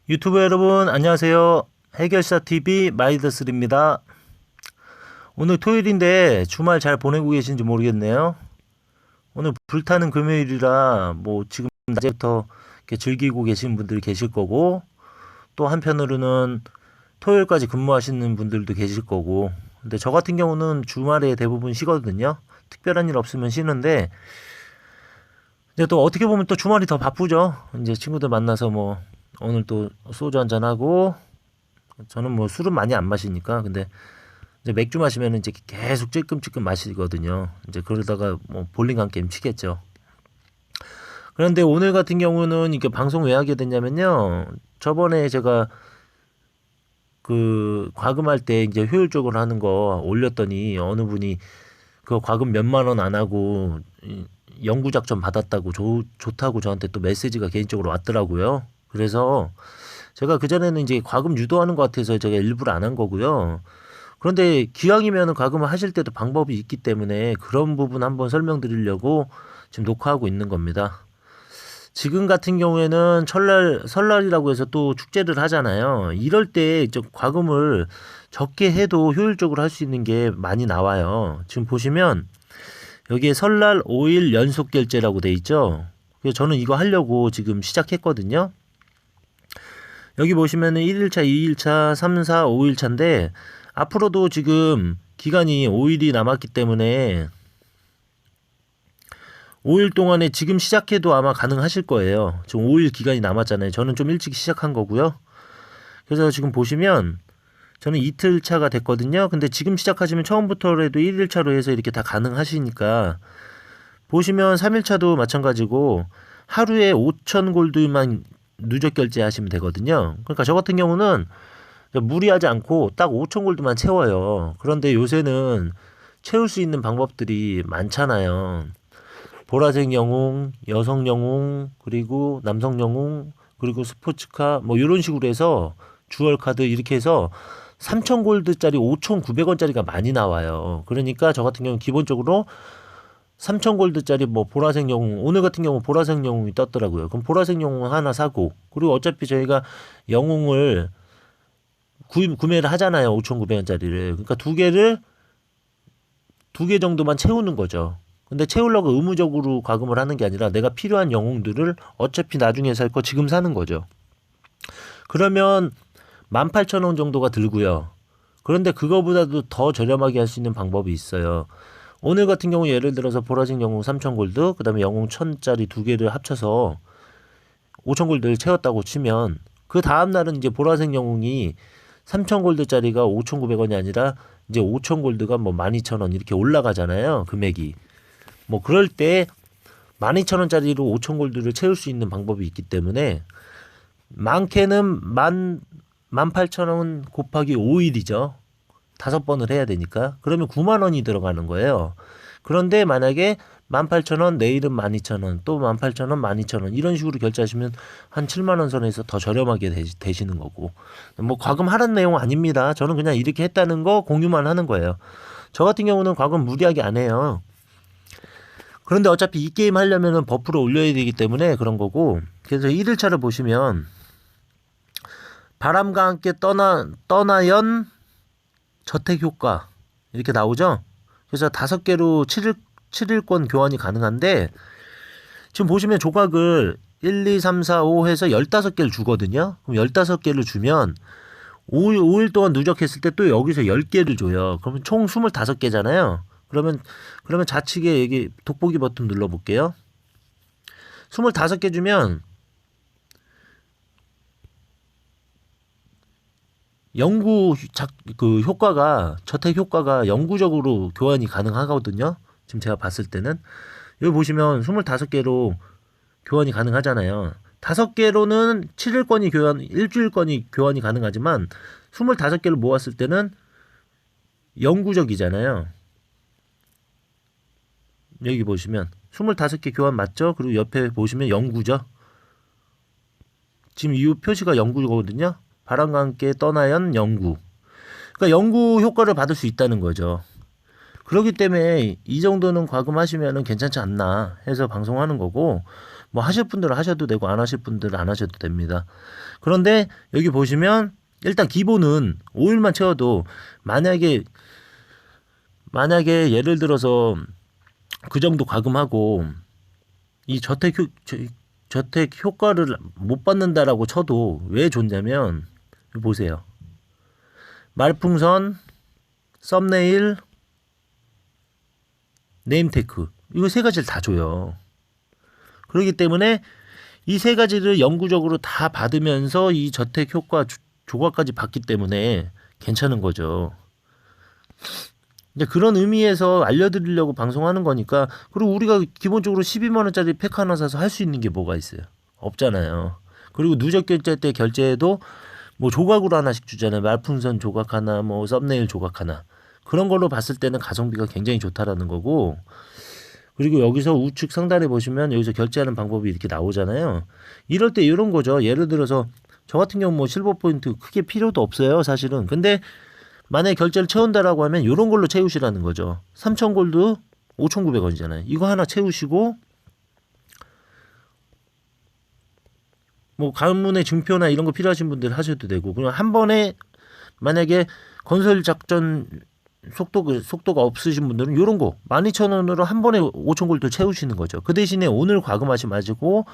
유튜브 여러분 안녕하세요. 해결사TV 마이더스입니다. 오늘 토요일인데 주말 잘 보내고 계신지 모르겠네요. 오늘 불타는 금요일이라 뭐 지금 낮에부터 이렇게 즐기고 계신 분들이 계실 거고, 또 한편으로는 토요일까지 근무하시는 분들도 계실 거고. 근데 저 같은 경우는 주말에 대부분 쉬거든요. 특별한 일 없으면 쉬는데, 근데 또 어떻게 보면 또 주말이 더 바쁘죠. 이제 친구들 만나서 뭐 오늘 또 소주 한잔 하고, 저는 뭐 술은 많이 안 마시니까. 근데 이제 맥주 마시면 이제 계속 찔끔찔끔 마시거든요. 이제 그러다가 뭐 볼링 한 게임 치겠죠. 그런데 오늘 같은 경우는 이게 방송 왜 하게 됐냐면요. 저번에 제가 그 과금할 때 이제 효율적으로 하는 거 올렸더니 어느 분이 그 과금 몇만 원 안 하고 연구 작전 받았다고 좋다고 저한테 또 메시지가 개인적으로 왔더라고요. 그래서 제가 그전에는 이제 과금 유도하는 것 같아서 제가 일부러 안 한 거고요. 그런데 기왕이면 과금을 하실 때도 방법이 있기 때문에 그런 부분 한번 설명드리려고 지금 녹화하고 있는 겁니다. 지금 같은 경우에는 설날이라고 해서 또 축제를 하잖아요. 이럴 때 과금을 적게 해도 효율적으로 할 수 있는 게 많이 나와요. 지금 보시면 여기에 설날 5일 연속 결제라고 돼 있죠. 그래서 저는 이거 하려고 지금 시작했거든요. 여기 보시면은 1일차, 2일차, 3, 4, 5일차인데 앞으로도 지금 기간이 5일이 남았기 때문에 5일 동안에 지금 시작해도 아마 가능하실 거예요. 지금 5일 기간이 남았잖아요. 저는 좀 일찍 시작한 거고요. 그래서 지금 보시면 저는 이틀 차가 됐거든요. 근데 지금 시작하시면 처음부터라도 1일 차로 해서 이렇게 다 가능하시니까, 보시면 3일 차도 마찬가지고 하루에 5천 골드만 누적 결제하시면 되거든요. 그러니까 저 같은 경우는 무리하지 않고 딱 5천 골드만 채워요. 그런데 요새는 채울 수 있는 방법들이 많잖아요. 보라색 영웅, 여성 영웅, 그리고 남성 영웅, 그리고 스포츠카 뭐 이런 식으로 해서 주얼 카드 이렇게 해서 3천 골드짜리 5,900원짜리가 많이 나와요. 그러니까 저 같은 경우는 기본적으로 3천 골드짜리 뭐 보라색 영웅, 오늘 같은 경우 보라색 영웅이 떴더라고요. 그럼 보라색 영웅 하나 사고, 그리고 어차피 저희가 영웅을 구매를 하잖아요. 5,900원짜리를. 그러니까 두 개 정도만 채우는 거죠. 근데 채우려고 의무적으로 과금을 하는 게 아니라 내가 필요한 영웅들을 어차피 나중에 살 거 지금 사는 거죠. 그러면 18,000원 정도가 들고요. 그런데 그거보다도 더 저렴하게 할 수 있는 방법이 있어요. 오늘 같은 경우 예를 들어서 보라색 영웅 3,000골드, 그 다음에 영웅 1,000짜리 두 개를 합쳐서 5,000골드를 채웠다고 치면, 그 다음날은 이제 보라색 영웅이 3,000골드짜리가 5,900원이 아니라 이제 5,000골드가 뭐 12,000원 이렇게 올라가잖아요. 금액이. 뭐 그럴 때 12,000원짜리로 5,000골드를 채울 수 있는 방법이 있기 때문에, 많게는 18,000원 곱하기 5일이죠. 5번을 해야 되니까. 그러면 9만 원이 들어가는 거예요. 그런데 만약에 18,000원, 내일은 12,000원, 또 18,000원, 12,000원 이런 식으로 결제하시면 한 7만 원 선에서 더 저렴하게 되시는 거고. 뭐 과금하라는 내용 아닙니다. 저는 그냥 이렇게 했다는 거 공유만 하는 거예요. 저 같은 경우는 과금 무리하게 안 해요. 그런데 어차피 이 게임 하려면은 버프를 올려야 되기 때문에 그런 거고. 그래서 1일차를 보시면 바람과 함께 떠나연 저택 효과 이렇게 나오죠. 그래서 5개로 7일권 교환이 가능한데, 지금 보시면 조각을 1, 2, 3, 4, 5 해서 15개를 주거든요. 그럼 15개를 주면 5일 동안 누적했을 때 또 여기서 10개를 줘요. 그러면 총 25개잖아요. 그러면 좌측에 여기 돋보기 버튼 눌러볼게요. 25개 주면 그 효과가, 저택 효과가 영구적으로 교환이 가능하거든요. 지금 제가 봤을 때는 여기 보시면 25개로 교환이 가능하잖아요. 5개로는 7일권이 일주일권이 교환이 가능하지만 25개를 모았을 때는 영구적이잖아요. 여기 보시면 25개 교환 맞죠? 그리고 옆에 보시면 영구죠. 지금 이 표시가 영구거든요. 바람과 함께 떠나연 영구. 그러니까 영구 효과를 받을 수 있다는 거죠. 그렇기 때문에 이 정도는 과금하시면은 괜찮지 않나 해서 방송하는 거고, 뭐 하실 분들은 하셔도 되고 안 하실 분들은 안 하셔도 됩니다. 그런데 여기 보시면 일단 기본은 5일만 채워도 만약에 예를 들어서 그 정도 과금하고 이 저택 효과를 못 받는다라고 쳐도 왜 좋냐면 보세요. 말풍선, 썸네일, 네임테크 이거 세 가지를 다 줘요. 그렇기 때문에 이 세 가지를 영구적으로 다 받으면서 이 저택 효과 조과까지 받기 때문에 괜찮은 거죠. 이제 그런 의미에서 알려드리려고 방송하는 거니까. 그리고 우리가 기본적으로 12만 원짜리 팩 하나 사서 할 수 있는 게 뭐가 있어요? 없잖아요. 그리고 누적 결제 때 결제해도 뭐 조각으로 하나씩 주잖아요. 말풍선 조각 하나, 뭐 썸네일 조각 하나. 그런 걸로 봤을 때는 가성비가 굉장히 좋다라는 거고. 그리고 여기서 우측 상단에 보시면 여기서 결제하는 방법이 이렇게 나오잖아요. 이럴 때 이런 거죠. 예를 들어서 저 같은 경우 뭐 실버 포인트 크게 필요도 없어요, 사실은. 근데 만약에 결제를 채운다라고 하면 이런 걸로 채우시라는 거죠. 3,000 골드 5,900원이잖아요. 이거 하나 채우시고 뭐 가문의 증표나 이런 거 필요하신 분들 하셔도 되고, 그냥 한 번에 만약에 건설 작전 속도가 없으신 분들은 이런 거 12,000원으로 한 번에 5,000 골드 채우시는 거죠. 그 대신에 오늘 과금하지 마시고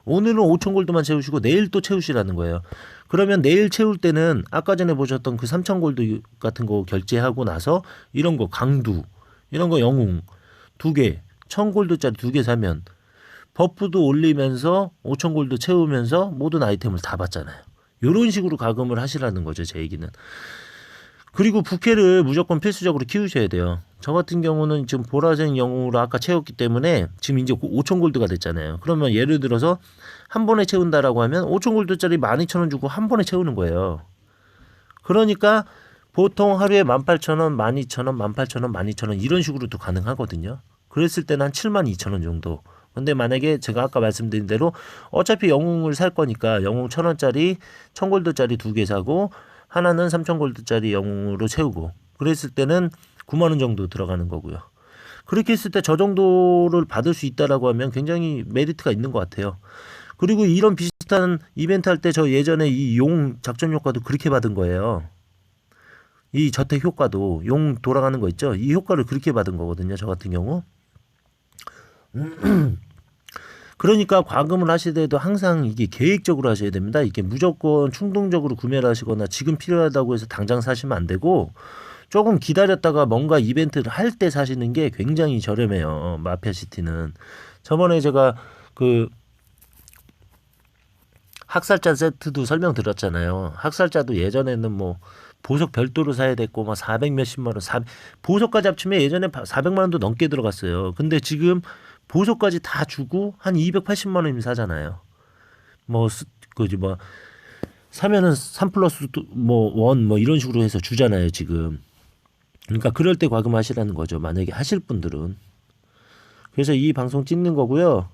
오늘은 5,000 골드만 채우시고 내일 또 채우시라는 거예요. 그러면 내일 채울 때는 아까 전에 보셨던 그 3,000 골드 같은 거 결제하고 나서 이런 거 강두, 이런 거 영웅 2개, 1,000 골드짜리 2개 사면 버프도 올리면서 5,000 골드 채우면서 모든 아이템을 다 받잖아요. 이런 식으로 과금을 하시라는 거죠, 제 얘기는. 그리고 부캐를 무조건 필수적으로 키우셔야 돼요. 저 같은 경우는 지금 보라색 영웅으로 아까 채웠기 때문에 지금 이제 5,000 골드가 됐잖아요. 그러면 예를 들어서 한 번에 채운다라고 하면 5,000 골드짜리 12,000원 주고 한 번에 채우는 거예요. 그러니까 보통 하루에 18,000원, 12,000원, 18,000원, 12,000원 이런 식으로도 가능하거든요. 그랬을 때는 한 72,000원 정도. 근데 만약에 제가 아까 말씀드린 대로 어차피 영웅을 살 거니까 영웅 1,000원짜리 1,000골드짜리 2개 사고 하나는 3,000골드짜리 영웅으로 채우고 그랬을 때는 9만 원 정도 들어가는 거고요. 그렇게 했을 때 저 정도를 받을 수 있다라고 하면 굉장히 메리트가 있는 것 같아요. 그리고 이런 비슷한 이벤트 할 때 저 예전에 이 용 작전 효과도 그렇게 받은 거예요. 이 저택 효과도 용 돌아가는 거 있죠? 이 효과를 그렇게 받은 거거든요. 저 같은 경우. 그러니까 과금을 하실 때도 항상 이게 계획적으로 하셔야 됩니다. 이게 무조건 충동적으로 구매를 하시거나 지금 필요하다고 해서 당장 사시면 안 되고 조금 기다렸다가 뭔가 이벤트를 할 때 사시는 게 굉장히 저렴해요. 마피아시티는. 저번에 제가 그 학살자 세트도 설명드렸잖아요. 학살자도 예전에는 뭐 보석 별도로 사야 됐고 막 400 몇십만 원, 보석까지 합치면 예전에 400만 원도 넘게 들어갔어요. 근데 지금 보석까지 다 주고 한 280만 원이면 사잖아요. 뭐 그지 뭐 사면은 3 플러스 뭐 1 뭐 이런 식으로 해서 주잖아요, 지금. 그러니까 그럴 때 과금하시라는 거죠. 만약에 하실 분들은. 그래서 이 방송 찍는 거고요.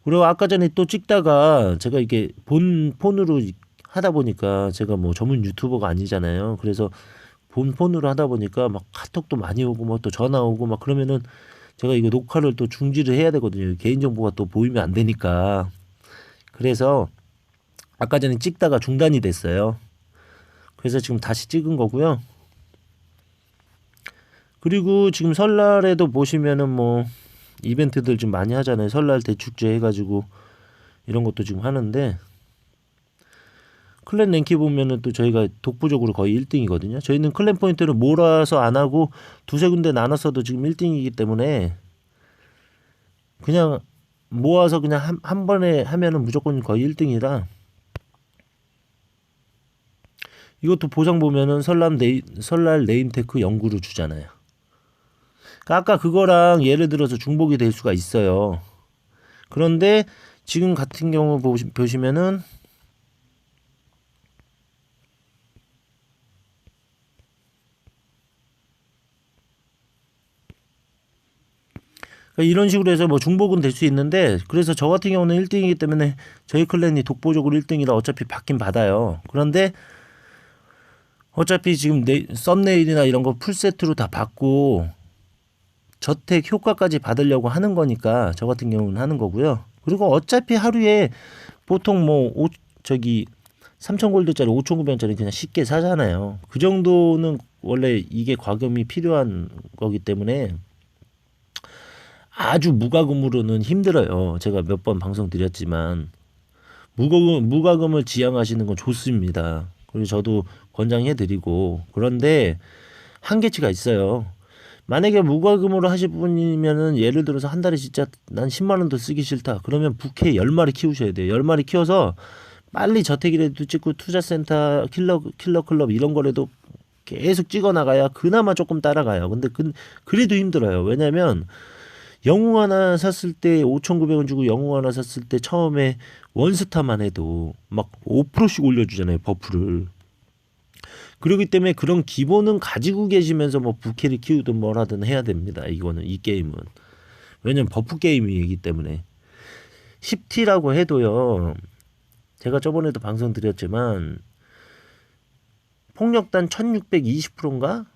그리고 아까 전에 또 찍다가 제가 이게 폰으로 하다 보니까 제가 뭐 전문 유튜버가 아니잖아요. 그래서 폰으로 하다 보니까 막 카톡도 많이 오고 뭐 또 전화 오고 막 그러면은 제가 이거 녹화를 또 중지를 해야 되거든요. 개인정보가 또 보이면 안 되니까. 그래서 아까 전에 찍다가 중단이 됐어요. 그래서 지금 다시 찍은 거고요. 그리고 지금 설날에도 보시면은 뭐 이벤트들 좀 많이 하잖아요. 설날 대축제 해가지고 이런 것도 지금 하는데 클랜 랭키 보면은 또 저희가 독보적으로 거의 1등이거든요. 저희는 클랜 포인트를 몰아서 안 하고 두세 군데 나눴어도 지금 1등이기 때문에 그냥 모아서 그냥 한 번에 하면은 무조건 거의 1등이라 이것도 보상 보면은 설날 네임테크 연구로 주잖아요. 그러니까 아까 그거랑 예를 들어서 중복이 될 수가 있어요. 그런데 지금 같은 경우 보시면은 그러니까 이런 식으로 해서 뭐 중복은 될 수 있는데 그래서 저 같은 경우는 1등이기 때문에 저희 클랜이 독보적으로 1등이라 어차피 받긴 받아요. 그런데 어차피 지금 썸네일이나 이런 거 풀세트로 다 받고 저택 효과까지 받으려고 하는 거니까 저 같은 경우는 하는 거고요. 그리고 어차피 하루에 보통 뭐 저기 3,000골드짜리 5,900원짜리 그냥 쉽게 사잖아요. 그 정도는 원래 이게 과금이 필요한 거기 때문에 아주 무과금으로는 힘들어요. 제가 몇 번 방송 드렸지만 무과금을 지향하시는 건 좋습니다. 그리고 저도 권장해드리고, 그런데 한계치가 있어요. 만약에 무과금으로 하실 분이면은 예를 들어서 한 달에 진짜 난 10만 원도 쓰기 싫다. 그러면 부캐 10마리 키우셔야 돼요. 10마리 키워서 빨리 저택이라도 찍고 투자센터 킬러클럽 이런 거라도 계속 찍어 나가야 그나마 조금 따라가요. 근데 그래도 힘들어요. 왜냐면 영웅 하나 샀을 때 5,900원 주고 영웅 하나 샀을 때 처음에 원스타만 해도 막 5%씩 올려주잖아요. 버프를. 그렇기 때문에 그런 기본은 가지고 계시면서 뭐 부캐를 키우든 뭘 하든 해야 됩니다. 이거는 이 게임은. 왜냐면 버프 게임이기 때문에. 10T라고 해도요. 제가 저번에도 방송 드렸지만 폭력단 1620%인가?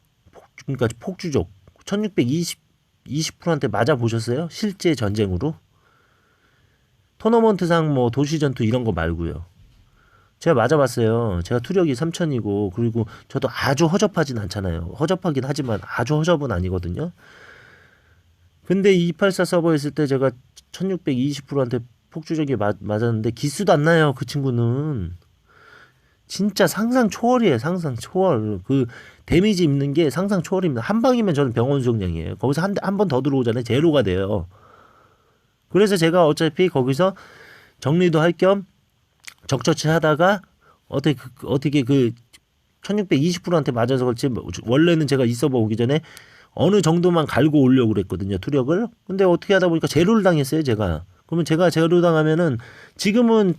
그러니까 폭주족 1620%한테 맞아 보셨어요? 실제 전쟁으로? 토너먼트상 뭐 도시전투 이런 거 말고요. 제가 맞아봤어요. 제가 투력이 3000이고 그리고 저도 아주 허접하진 않잖아요. 허접하긴 하지만 아주 허접은 아니거든요. 근데 284 서버 했을 때 제가 1620%한테 폭주적이 맞았는데 기수도 안 나요. 그 친구는. 진짜 상상 초월이에요. 상상 초월. 그 데미지 입는 게 상상 초월입니다. 한 방이면 저는 병원 수용량이에요. 거기서 한 번 더 들어오잖아요. 제로가 돼요. 그래서 제가 어차피 거기서 정리도 할 겸 적처치 하다가 어떻게 그 1620%한테 맞아서 그렇지 원래는 제가 이 서버 오기 전에 어느 정도만 갈고 오려고 그랬거든요. 투력을. 근데 어떻게 하다 보니까 제로를 당했어요. 제가. 그러면 제가 제로 당하면은 지금은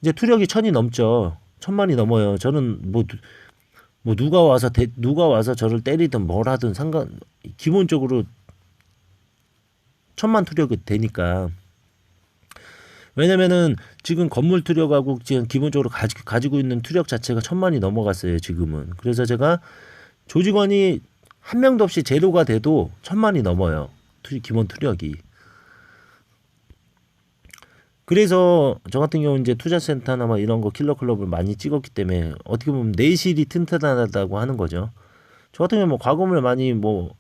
이제 투력이 1000이 넘죠. 1000만이 넘어요. 저는 뭐 누가 와서 저를 때리든 뭘 하든 기본적으로 1000만 투력이 되니까. 왜냐면은 지금 건물 투력하고 지금 기본적으로 가지고 있는 투력 자체가 1000만이 넘어갔어요. 지금은. 그래서 제가 조직원이 한 명도 없이 제로가 돼도 1000만이 넘어요. 기본 투력이. 그래서 저 같은 경우 이제 투자센터나 막 이런 거 킬러클럽을 많이 찍었기 때문에 어떻게 보면 내실이 튼튼하다고 하는 거죠. 저 같은 경우 뭐 과금을 많이 뭐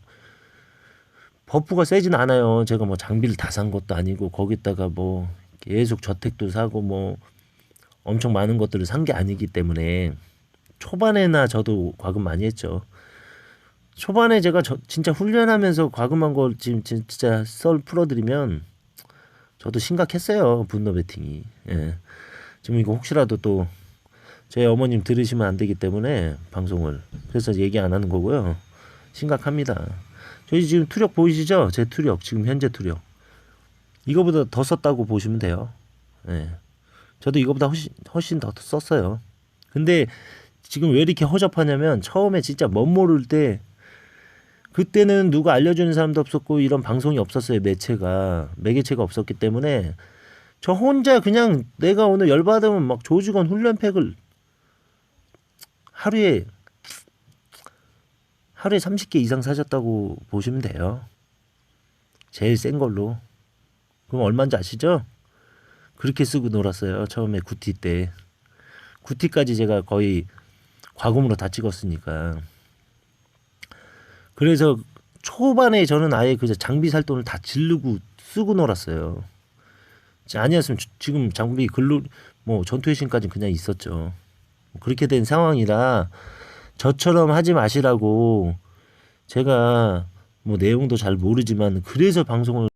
버프가 세진 않아요. 제가 뭐 장비를 다 산 것도 아니고 거기다가 뭐 계속 저택도 사고 뭐 엄청 많은 것들을 산 게 아니기 때문에 초반에나 저도 과금 많이 했죠. 초반에 제가 진짜 훈련하면서 과금한 걸 지금 진짜 썰 풀어드리면 저도 심각했어요. 분노 베팅이. 예. 지금 이거 혹시라도 또 저희 어머님 들으시면 안 되기 때문에 방송을 그래서 얘기 안 하는 거고요. 심각합니다. 저희 지금 투력 보이시죠? 제 투력 지금 현재 투력 이거보다 더 썼다고 보시면 돼요. 예. 저도 이거보다 훨씬 더 썼어요. 근데 지금 왜 이렇게 허접하냐면 처음에 진짜 멋 모를 때 그때는 누가 알려주는 사람도 없었고 이런 방송이 없었어요. 매개체가 없었기 때문에 저 혼자 그냥 내가 오늘 열받으면 막 조직원 훈련팩을 하루에 30개 이상 사셨다고 보시면 돼요. 제일 센 걸로. 그럼 얼마인지 아시죠? 그렇게 쓰고 놀았어요. 처음에 9T 때. 9T까지 제가 거의 과금으로 다 찍었으니까. 그래서 초반에 저는 아예 그 장비 살 돈을 다 지르고 쓰고 놀았어요. 아니었으면 지금 장비 뭐 전투의 신까지는 그냥 있었죠. 그렇게 된 상황이라 저처럼 하지 마시라고 제가 뭐 내용도 잘 모르지만 그래서 방송을